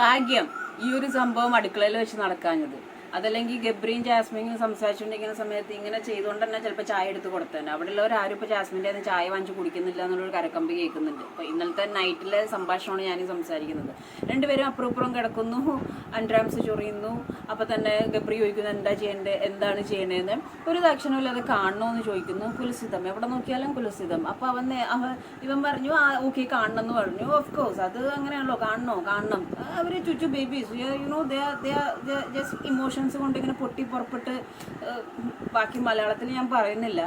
ഭാഗ്യം ഈ ഒരു സംഭവം അടുക്കളയിൽ വെച്ച് നടക്കാഞ്ഞത്. അതല്ലെങ്കിൽ ഗബ്രിയും ജാസ്മിനും സംസാരിച്ചുകൊണ്ടിരിക്കുന്ന സമയത്ത് ഇങ്ങനെ ചെയ്തുകൊണ്ട് തന്നെ ചിലപ്പോൾ ചായ എടുത്ത് കൊടുത്തന്നെ. അവിടെ ഉള്ളവരാരും ഇപ്പോൾ ജാസ്മിൻ്റെ ചായ വാങ്ങിച്ച് കുടിക്കുന്നില്ല എന്നുള്ളൊരു കരക്കമ്പി കേൾക്കുന്നുണ്ട്. അപ്പോൾ ഇന്നലത്തെ നൈറ്റിലെ സംഭാഷണമാണ് ഞാൻ സംസാരിക്കുന്നത്. രണ്ടുപേരും അപ്പുറം കിടക്കുന്നു, അൻഡ്രാംസ് ചൊറിയുന്നു. അപ്പോൾ തന്നെ ഗബ്രി ചോദിക്കുന്നു എന്താണ് ചെയ്യേണ്ടതെന്ന്. ഒരു ദക്ഷണമില്ല, അത് കാണണമെന്ന് ചോദിക്കുന്നു. കുലസിതം, എവിടെ നോക്കിയാലും കുലസിതം. അപ്പോൾ ഇവൻ പറഞ്ഞു ഓക്കെ കാണണം എന്ന് പറഞ്ഞു. ഓഫ് കോഴ്സ് അത് അങ്ങനെയാണല്ലോ, കാണണം. അവർ ചുറ്റു ബേബീസ് യുനോ ജസ്റ്റ് ഇമോഷൻ കൊണ്ട് ഇങ്ങനെ പൊട്ടി പുറപ്പെട്ട് ബാക്കി മലയാളത്തിൽ ഞാൻ പറയുന്നില്ല.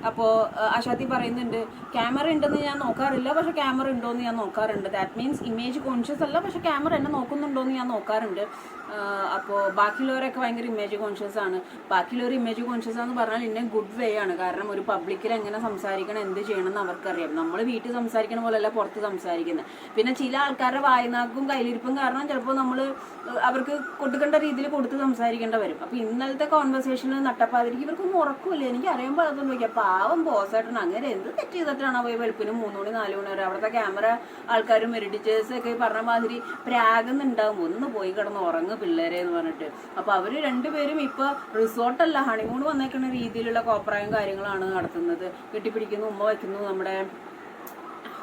അപ്പോൾ അശാത്തി പറയുന്നുണ്ട് ക്യാമറ ഉണ്ടെന്ന് ഞാൻ നോക്കാറില്ല, പക്ഷെ ക്യാമറ ഉണ്ടോയെന്ന് ഞാൻ നോക്കാറുണ്ട്. ദാറ്റ് മീൻസ് ഇമേജ് കോൺഷ്യസ് അല്ല, പക്ഷെ ക്യാമറ എന്നെ നോക്കുന്നുണ്ടോയെന്ന് ഞാൻ നോക്കാറുണ്ട്. അപ്പോൾ ബാക്കിയുള്ളവരൊക്കെ ഭയങ്കര ഇമേജ് കോൺഷ്യസ് ആണ്. ബാക്കിയുള്ളവർ ഇമേജ് കോൺഷ്യസ് ആണെന്ന് പറഞ്ഞാൽ ഇന്ന ഗുഡ് വേ ആണ്. കാരണം ഒരു പബ്ലിക്കിൽ എങ്ങനെ സംസാരിക്കണം, എന്ത് ചെയ്യണമെന്ന് അവർക്കറിയാം. നമ്മൾ വീട്ടിൽ സംസാരിക്കണ പോലെയല്ല പുറത്ത് സംസാരിക്കുന്നത്. പിന്നെ ചില ആൾക്കാരുടെ വായനാക്കും കയ്യിലിരിപ്പും കാരണം ചിലപ്പോൾ നമ്മൾ അവർക്ക് കൊടുക്കേണ്ട രീതിയിൽ കൊടുത്ത് സംസാരിക്കേണ്ട വരും. അപ്പോൾ ഇന്നലത്തെ കോൺവെർസേഷനിൽ നട്ടപ്പാതിരിക്കും ഇവർക്കൊന്നും ഉറക്കമില്ല. എനിക്ക് അറിയാൻ പാടത്തൊന്നും വയ്ക്കാം. പാവം ബോസായിട്ടാണ്. അങ്ങനെ എന്ത് തെറ്റ് ചെയ്തിട്ടാണ് പോയി വെളുപ്പിന് 3 മണി 4 മണി വരെ അവിടുത്തെ ക്യാമറ ആൾക്കാരും എഡിറ്റേഴ്സൊക്കെ പറഞ്ഞ മാതിരി പ്രാഗുന്നുണ്ടാവും. ഒന്ന് പോയി കിടന്ന് ഉറങ്ങ് പിള്ളേരെ എന്ന് പറഞ്ഞിട്ട്. അപ്പോൾ അവർ രണ്ടുപേരും ഇപ്പോൾ റിസോർട്ടല്ല ഹണിമൂൺ വന്നേക്കുന്ന രീതിയിലുള്ള കോപ്രായും കാര്യങ്ങളാണ് നടത്തുന്നത്. കെട്ടിപ്പിടിക്കുന്നു, ഉമ്മ വയ്ക്കുന്നു. നമ്മുടെ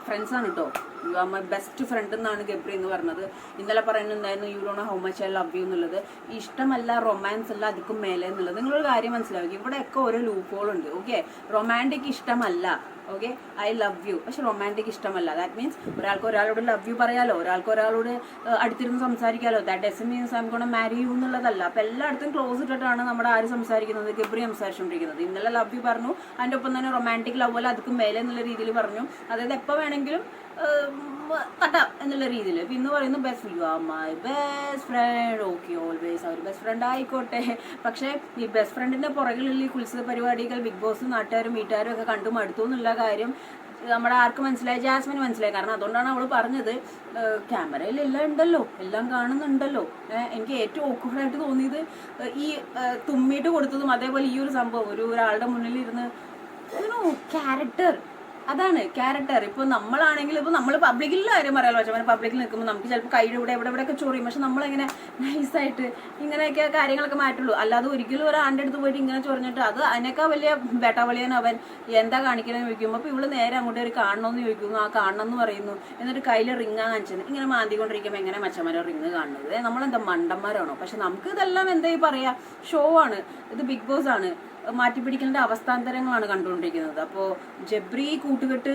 ഫ്രണ്ട്സാണ് കേട്ടോ, U are my best front എന്നാണ് ഗബ്രി എന്ന് പറഞ്ഞത്. ഇന്നലെ പറയുന്നുണ്ടായിരുന്നു you don't know how much I love U എന്നുള്ളത്. ഇഷ്ടമല്ല, റൊമാൻസ് അല്ല, അതിക്കും മേലെ എന്നുള്ളത്. നിങ്ങളൊരു കാര്യം മനസ്സിലാക്കി, ഇവിടെയൊക്കെ ഓരോ ലൂപ്പ് ഹോൾ ഉണ്ട്. ഓക്കെ, റൊമാൻറ്റിക് ഇഷ്ടമല്ല, ഓക്കെ, ഐ ലവ് യു, പക്ഷെ റൊമാൻറ്റിക് ഇഷ്ടമല്ല. ദാറ്റ് മീൻസ് ഒരാൾക്ക് ഒരാളോട് ലവ് യു പറയാലോ, ഒരാൾക്ക് ഒരാളോട് അടുത്തിരുന്ന് സംസാരിക്കാലോ. That doesn't means I'm gonna marry you എന്നുള്ളതല്ല. അപ്പോൾ എല്ലായിടത്തും ക്ലോസ് ഇട്ടിട്ടാണ് നമ്മുടെ ആര് സംസാരിക്കുന്നത്, ഗബ്രി സംസാരിച്ചുകൊണ്ടിരിക്കുന്നത്. ഇന്നലെ ലവ് യു പറഞ്ഞു, അതിൻ്റെ ഒപ്പം തന്നെ റൊമാൻറ്റിക് ലവ് അല്ല, അതിക്കും മേലെ എന്നുള്ള രീതിയിൽ പറഞ്ഞു. അതായത് എപ്പോൾ വേണമെങ്കിലും തട്ടാം എന്നുള്ള രീതിയിൽ. ഇന്ന് പറയുന്നു best you are my best friend. Okay, always അവർ ബെസ്റ്റ് ഫ്രണ്ട് ആയിക്കോട്ടെ. പക്ഷേ ഈ ബെസ്റ്റ് ഫ്രണ്ടിൻ്റെ പുറകിലുള്ള ഈ കുത്സിത പരിപാടികൾ ബിഗ് ബോസും നാട്ടുകാരും വീട്ടുകാരും ഒക്കെ കണ്ടു മടുത്തു എന്നുള്ള കാര്യം നമ്മുടെ ആർക്ക് മനസ്സിലായി? ജാസ്മിന് മനസ്സിലായി. കാരണം അതുകൊണ്ടാണ് അവൾ പറഞ്ഞത് ക്യാമറയിൽ എല്ലാം ഉണ്ടല്ലോ, എല്ലാം കാണുന്നുണ്ടല്ലോ. എനിക്ക് ഏറ്റവും ഓക്വേർഡായിട്ട് തോന്നിയത് ഈ തുമ്മിയിട്ട് കൊടുത്തതും അതേപോലെ ഈ ഒരു സംഭവം ഒരാളുടെ മുന്നിലിരുന്ന് ക്യാരക്ടർ, അതാണ് ക്യാരക്ടർ. ഇപ്പോൾ നമ്മളാണെങ്കിൽ ഇപ്പോൾ നമ്മൾ പബ്ലിക്കിൽ കാര്യം പറയാമല്ലോ. പക്ഷേ പബ്ലിക്കിൽ നിൽക്കുമ്പോൾ നമുക്ക് ചിലപ്പോൾ കൈയുടെ എവിടെയൊക്കെ ചൊറിയും. പക്ഷെ നമ്മളിങ്ങനെ നൈസായിട്ട് ഇങ്ങനെയൊക്കെ കാര്യങ്ങളൊക്കെ മാറ്റുള്ളൂ. അല്ലാതെ ഒരിക്കലും ഒരാളുടെ അടുത്ത് പോയിട്ട് ഇങ്ങനെ ചൊറിഞ്ഞിട്ട് അത് അതിനേക്കാൾ വലിയ ബേട്ടാവളിയാൻ അവൻ എന്താ കാണിക്കണമെന്ന് ചോദിക്കുമ്പോൾ അപ്പോൾ ഇവള് നേരെ അങ്ങോട്ട് ഒരു കാണണമെന്ന് ചോദിക്കുന്നു. ആ കാണണം എന്ന് പറയുന്നു. എന്നിട്ട് കയ്യിൽ റിങ്ങാ കാണിച്ചത് ഇങ്ങനെ മാന്തിക്കൊണ്ടിരിക്കുമ്പോൾ എങ്ങനെ മച്ചന്മാരെ റിങ് കാണുന്നത്? നമ്മളെന്താ മണ്ടന്മാരാണോ? പക്ഷെ നമുക്ക് ഇതെല്ലാം എന്താ പറയുക, ഷോ ആണ്, ഇത് ബിഗ് ബോസ് ആണ്. മാറ്റിപ്പിടിക്കേണ്ട അവസ്ഥാന്തരങ്ങളാണ് കണ്ടുകൊണ്ടിരിക്കുന്നത്. അപ്പോൾ ജബ്രി കൂട്ടുകെട്ട്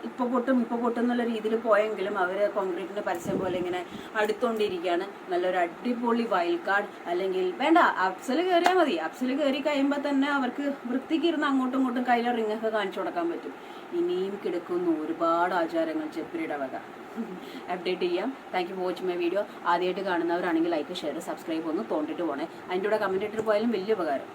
ഇപ്പോൾ പൊട്ടും എന്നുള്ള രീതിയിൽ പോയെങ്കിലും അവർ കോൺക്രീറ്റിൻ്റെ പരസ്യം പോലെ ഇങ്ങനെ അടുത്തുകൊണ്ടിരിക്കുകയാണ്. നല്ലൊരു അടിപൊളി വൈൽഡ് കാർഡ് അല്ലെങ്കിൽ വേണ്ട, അപ്സൽ കയറിയാൽ മതി. അപ്സൽ കയറി കഴിയുമ്പോൾ തന്നെ അവർക്ക് വൃത്തിക്കിരുന്ന് അങ്ങോട്ടും ഇങ്ങോട്ടും കയ്യിലെ റിങ്ങൊക്കെ കാണിച്ചു കൊടുക്കാൻ പറ്റും. ഇനിയും കിടക്കുന്ന ഒരുപാട് ആചാരങ്ങൾ ജബ്രിയുടെ വക അപ്ഡേറ്റ് ചെയ്യാം. Thank you for watching my video. ആദ്യമായിട്ട് കാണുന്നവരാണെങ്കിൽ ലൈക്ക്, ഷെയർ, സബ്സ്ക്രൈബ് ഒന്ന് തോണ്ടിട്ട് പോണേ. അതിൻ്റെ കൂടെ കമൻറ്റ് ഇട്ടിട്ട് പോയാലും വലിയ ഉപകാരം.